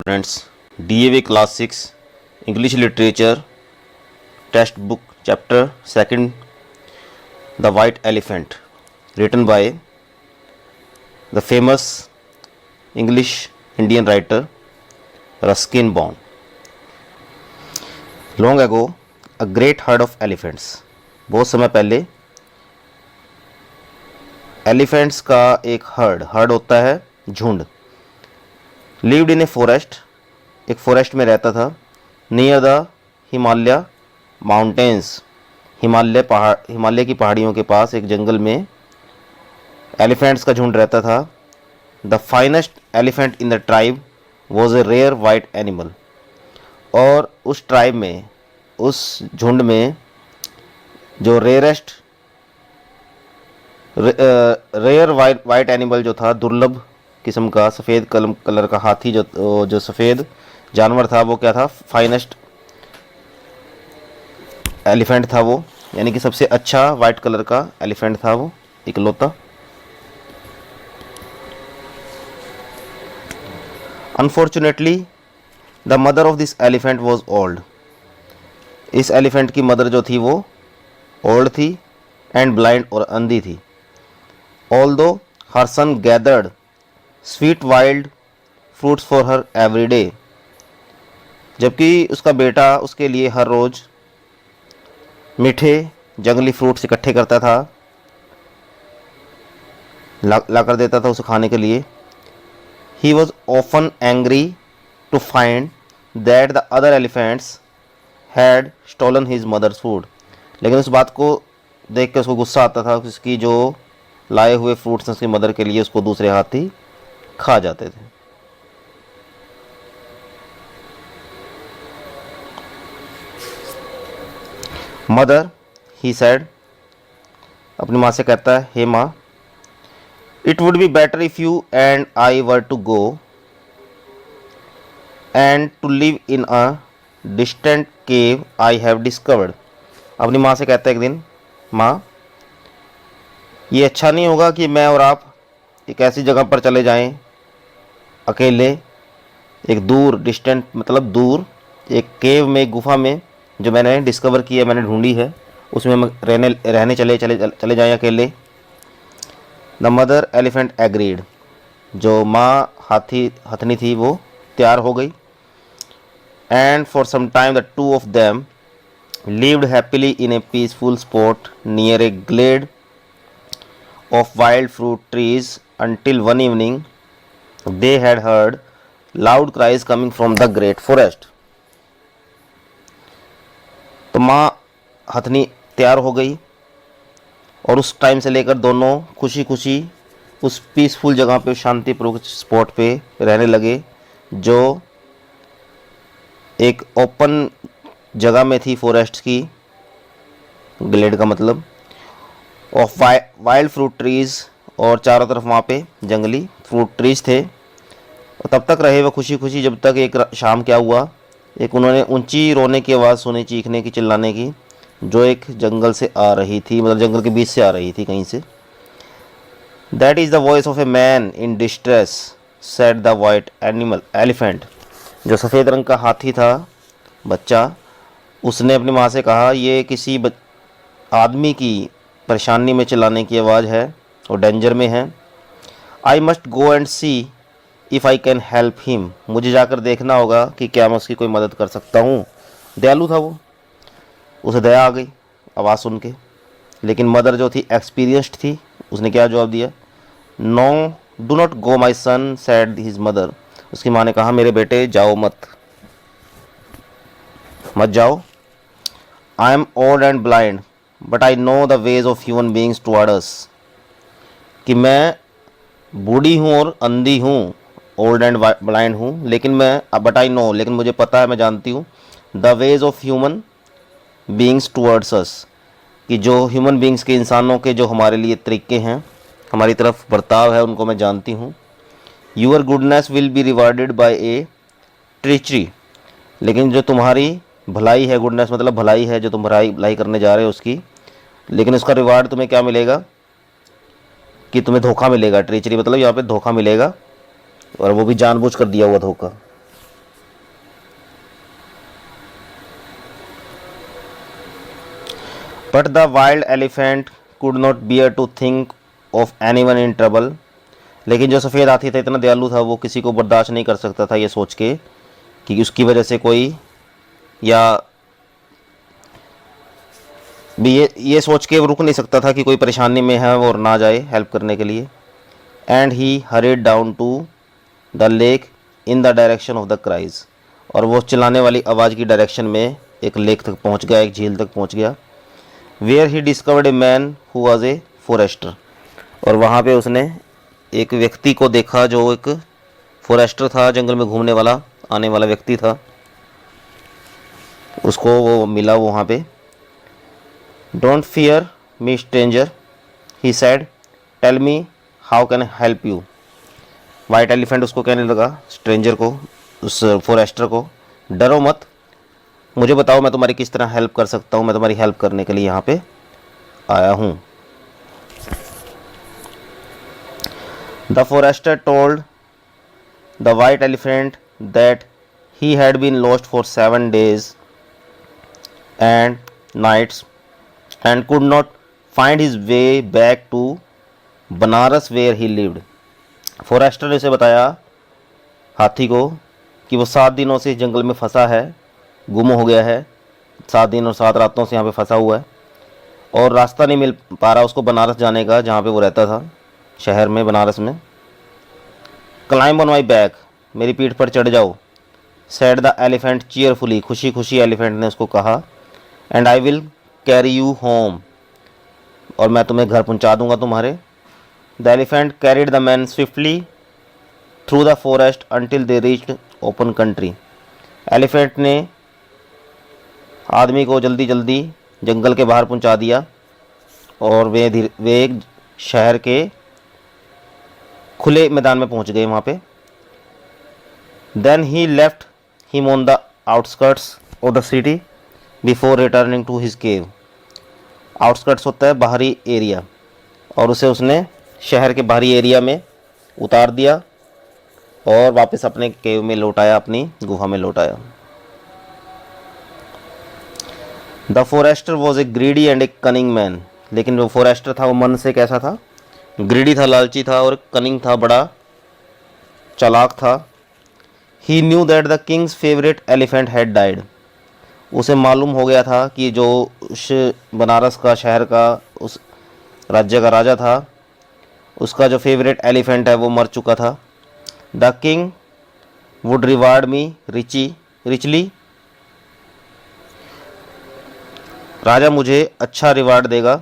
Students, DAV Class 6 English Literature Textbook Chapter 2 The White Elephant, written by the famous English Indian writer Ruskin Bond. Long ago, a great herd of elephants. बहुत समय पहले elephants का एक heard होता है झुंड. Lived in a forest, एक forest में रहता था. Near the Himalaya mountains, Himalaya की पहाड़ियों के पास एक जंगल में एलिफेंट्स का झुंड रहता था. The finest elephant in the tribe was a rare white animal. और उस ट्राइब में, उस झुंड में जो रेयर वाइट एनिमल जो था, दुर्लभ किस्म का सफ़ेद कलर का हाथी, जो सफ़ेद जानवर था, वो क्या था? फाइनेस्ट एलिफेंट था वो, यानी कि सबसे अच्छा वाइट कलर का एलिफेंट था वो, इकलौता. Unfortunately the mother of this elephant was old. इस एलिफेंट की मदर जो थी वो ओल्ड थी एंड ब्लाइंड और अंधी थी. Although her son gathered sweet wild fruits for her every day. जबकि उसका बेटा उसके लिए हर रोज़ मीठे जंगली फ्रूट्स इकट्ठे करता था, ला कर देता था उसे खाने के लिए. He was often angry to find that the other elephants had stolen his mother's food. लेकिन उस बात को देख के उसको गुस्सा आता था, उसकी जो लाए हुए फ्रूट्स उसकी मदर के लिए उसको दूसरे हाथी खा जाते थे. मदर, ही सेड, अपनी माँ से कहता है, हे माँ, it would be better if you and I were to go and to live in a distant cave I have discovered. अपनी माँ से कहता है एक दिन, माँ, ये अच्छा नहीं होगा कि मैं और आप एक ऐसी जगह पर चले जाएं अकेले, एक दूर, डिस्टेंट मतलब दूर, एक केव में, एक गुफा में जो मैंने डिस्कवर की है, मैंने ढूंढी है, उसमें हम रहने चले जाएं अकेले. The mother elephant agreed. जो माँ हथनी थी वो तैयार हो गई. And for some time the two of them lived happily in a peaceful spot near a glade of wild fruit trees until one evening they had heard loud cries coming from the great forest. तो माँ हथनी तैयार हो गई और उस time से लेकर दोनों खुशी खुशी उस पीसफुल जगह पे, शांतिपूर्वक स्पॉट पे रहने लगे, जो एक ओपन जगह में थी, फॉरेस्ट की, ग्लेड का मतलब, ऑफ वाइल्ड फ्रूट ट्रीज़, और चारों तरफ वहाँ पे जंगली फ्रूट ट्रीज़ थे. और तब तक रहे वो खुशी खुशी जब तक एक शाम क्या हुआ, एक उन्होंने ऊंची रोने की आवाज़ सुनी, चीखने की, चिल्लाने की, जो एक जंगल से आ रही थी, मतलब जंगल के बीच से आ रही थी कहीं से. That is the voice of a man in distress, said the white elephant. जो सफ़ेद रंग का हाथी था, बच्चा, उसने अपनी माँ से कहा, ये किसी आदमी की परेशानी में चिल्लाने की आवाज़ है और डेंजर में है. I must go and C if I can help him. मुझे जाकर देखना होगा कि क्या मैं उसकी कोई मदद कर सकता हूँ. दयालु था वो, उसे दया आ गई आवाज़ सुन के. लेकिन मदर जो थी एक्सपीरियंस्ड थी, उसने क्या जवाब दिया? No, do not go my son, said his mother. उसकी माँ ने कहा, मेरे बेटे जाओ मत जाओ. I am old and blind but I know the ways of human beings toward us. कि मैं बूढ़ी हूँ और अंधी हूँ, ओल्ड एंड ब्लाइंड हूँ, लेकिन बट आई नो, लेकिन मुझे पता है, मैं जानती हूँ, the ways of human beings towards अस, कि जो ह्यूमन बींग्स के, इंसानों के जो हमारे लिए तरीके हैं, हमारी तरफ बर्ताव है, उनको मैं जानती हूँ. Your goodness will be rewarded by a treachery. लेकिन जो तुम्हारी भलाई है, गुडनेस मतलब भलाई है, जो तुम भलाई करने जा रहे हो उसकी, लेकिन उसका रिवार्ड तुम्हें क्या मिलेगा? कि तुम्हें धोखा मिलेगा. ट्रीचरी मतलब यहाँ पे धोखा मिलेगा, और वो भी जानबूझ कर दिया हुआ धोखा. But the wild elephant could not bear to think of anyone in trouble. लेकिन जो सफ़ेद हाथी था इतना दयालु था, वो किसी को बर्दाश्त नहीं कर सकता था ये सोच के कि उसकी वजह से कोई, या भी ये सोच के वो रुक नहीं सकता था कि कोई परेशानी में है और ना जाए हेल्प करने के लिए। And he hurried down to the lake in the direction of the cries. और वो चिल्लाने वाली आवाज़ की डायरेक्शन में एक लेक तक पहुंच गया, एक झील तक पहुंच गया। Where he discovered a man who was a forester. और वहाँ पे उसने एक व्यक्ति को देखा जो एक फॉरेस्टर था, जंगल में घूमने वाला आने वाला व्यक्ति था, उसको वो मिला वहाँ पे। Don't fear me stranger, he said, tell me how can I help you. White elephant उसको कहने लगा, स्ट्रेंजर को, उस फॉरेस्टर को, डरो मत, मुझे बताओ मैं तुम्हारी किस तरह हेल्प कर सकता हूँ, मैं तुम्हारी हेल्प करने के लिए यहाँ पे आया हूँ। The forester told the white elephant that he had been lost for 7 days and nights and could not find his way back to Banaras where he lived। Forester ने उसे बताया, हाथी को, कि वो 7 दिनों से इस जंगल में फंसा है, गुम हो गया है, 7 दिन और 7 रातों से यहाँ पे फंसा हुआ है और रास्ता नहीं मिल पा रहा उसको बनारस जाने का, जहाँ पे वो रहता था, शहर में, बनारस में। क्लाइंब ऑन माई बैक, मेरी पीठ पर चढ़ जाओ, सैड द एलिफेंट चीयरफुली, खुशी खुशी एलिफेंट ने उसको कहा। And I will carry you home, और मैं तुम्हें घर पहुंचा दूंगा तुम्हारे। The elephant carried the man swiftly through the forest until they reached open country. Elephant ने आदमी को जल्दी जल्दी जंगल के बाहर पहुंचा दिया और वे एक शहर के खुले मैदान में पहुंच गए वहाँ पे। Then he left him on the outskirts of the city before returning to his cave. Outskirts होता है बाहरी एरिया, और उसने शहर के बाहरी एरिया में उतार दिया और वापस अपने केव में लौटाया, अपनी गुफा में लौटाया। The forester was a greedy and a cunning man. लेकिन जो फॉरेस्टर था वो मन से कैसा था? ग्रीडी था, लालची था, और कनिंग था, बड़ा चालाक था। He knew that the king's favourite elephant had died. उसे मालूम हो गया था कि जो उस बनारस का, शहर का, उस राज्य का राजा था, उसका जो फेवरेट एलिफेंट है वो मर चुका था। The king would reward me richly, राजा मुझे अच्छा रिवार्ड देगा।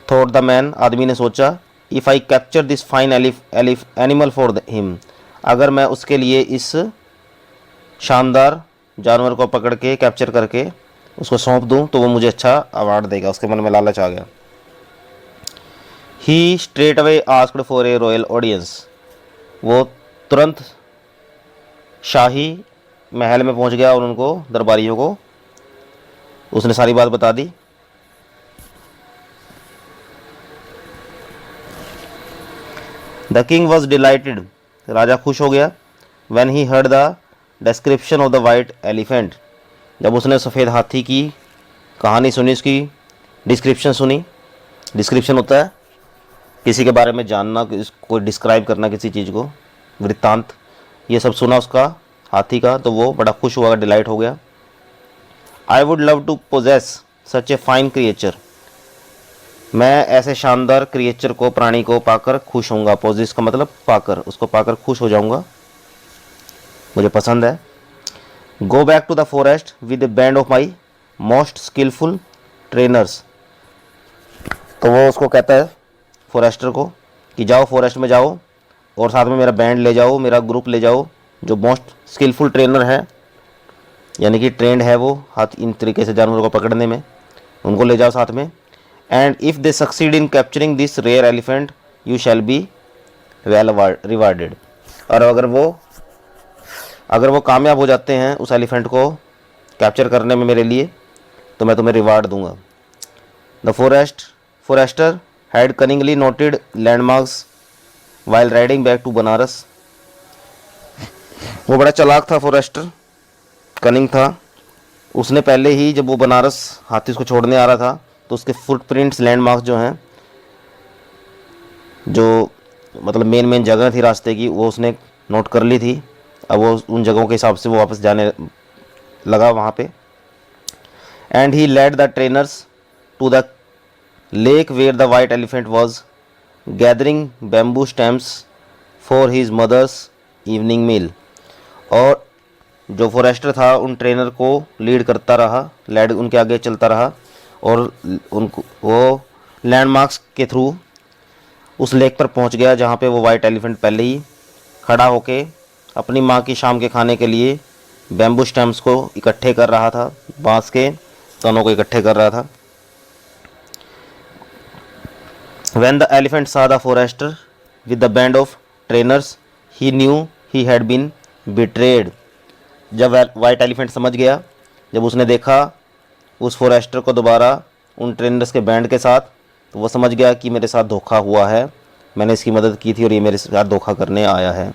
थॉट द मैन, आदमी ने सोचा, if I capture this fine animal for him, अगर मैं उसके लिए इस शानदार जानवर को पकड़ के, कैप्चर करके उसको सौंप दूं तो वो मुझे अच्छा अवार्ड देगा। उसके मन में लालच आ गया। He straight away asked for a royal audience. वो तुरंत शाही महल में पहुंच गया और उनको, दरबारियों को, उसने सारी बात बता दी। द किंग वॉज डिलाइटेड, राजा खुश हो गया। When he heard the description of the white elephant, जब उसने सफ़ेद हाथी की कहानी सुनी, उसकी डिस्क्रिप्शन सुनी। डिस्क्रिप्शन होता है किसी के बारे में जानना, कोई डिस्क्राइब करना किसी चीज़ को, वृत्तांत। ये सब सुना उसका, हाथी का, तो वो बड़ा खुश हुआ, डिलाइट हो गया। I would love to possess such a fine creature, मैं ऐसे शानदार क्रिएचर को, प्राणी को पाकर खुश होऊंगा। पोजेस का मतलब पाकर, उसको पाकर खुश हो जाऊंगा, मुझे पसंद है। Go back to the forest with a band of my most skilful trainers. तो वो उसको कहता है, फॉरेस्टर को, कि जाओ फॉरेस्ट में जाओ और साथ में मेरा बैंड ले जाओ, मेरा ग्रुप ले जाओ, जो मोस्ट स्किलफुल ट्रेनर है, यानी कि ट्रेंड है वो हाथ इन तरीके से जानवरों को पकड़ने में, उनको ले जाओ साथ में। And if they succeed in capturing this rare elephant you shall be well rewarded. और अगर वो कामयाब हो जाते हैं उस एलिफेंट को कैप्चर करने में मेरे लिए, तो मैं तुम्हें रिवार्ड दूंगा। The forester had cunningly noted landmarks while riding back to Banaras. वो बड़ा चालाक था फॉरेस्टर, कनिंग था, उसने पहले ही जब वो बनारस हाथी उसको छोड़ने आ रहा था तो उसके फुटप्रिंट्स लैंडमार्क्स जो हैं, जो मतलब मेन मेन जगह थी रास्ते की, वो उसने नोट कर ली थी। अब वो उन जगहों के हिसाब से वो वापस जाने लगा वहाँ पे। And he led the trainers to the lake where the white elephant was gathering bamboo stamps for his mother's evening meal. और जो फॉरेस्टर था उन ट्रेनर को लीड करता रहा, लेड उनके आगे चलता रहा और उनको वो लैंडमार्क्स के थ्रू उस लेक पर पहुंच गया जहां पे वो वाइट एलिफेंट पहले ही खड़ा होके अपनी माँ की शाम के खाने के लिए बैम्बू स्टैम्प्स को इकट्ठे कर रहा था, बांस के तनों को इकट्ठे कर रहा था। When the elephant saw the forester with the band of trainers, he knew he had been betrayed. जब वाइट एलिफेंट समझ गया, जब उसने देखा उस फॉरेस्टर को दोबारा उन ट्रेनर्स के बैंड के साथ, तो वो समझ गया कि मेरे साथ धोखा हुआ है, मैंने इसकी मदद की थी और ये मेरे साथ धोखा करने आया है।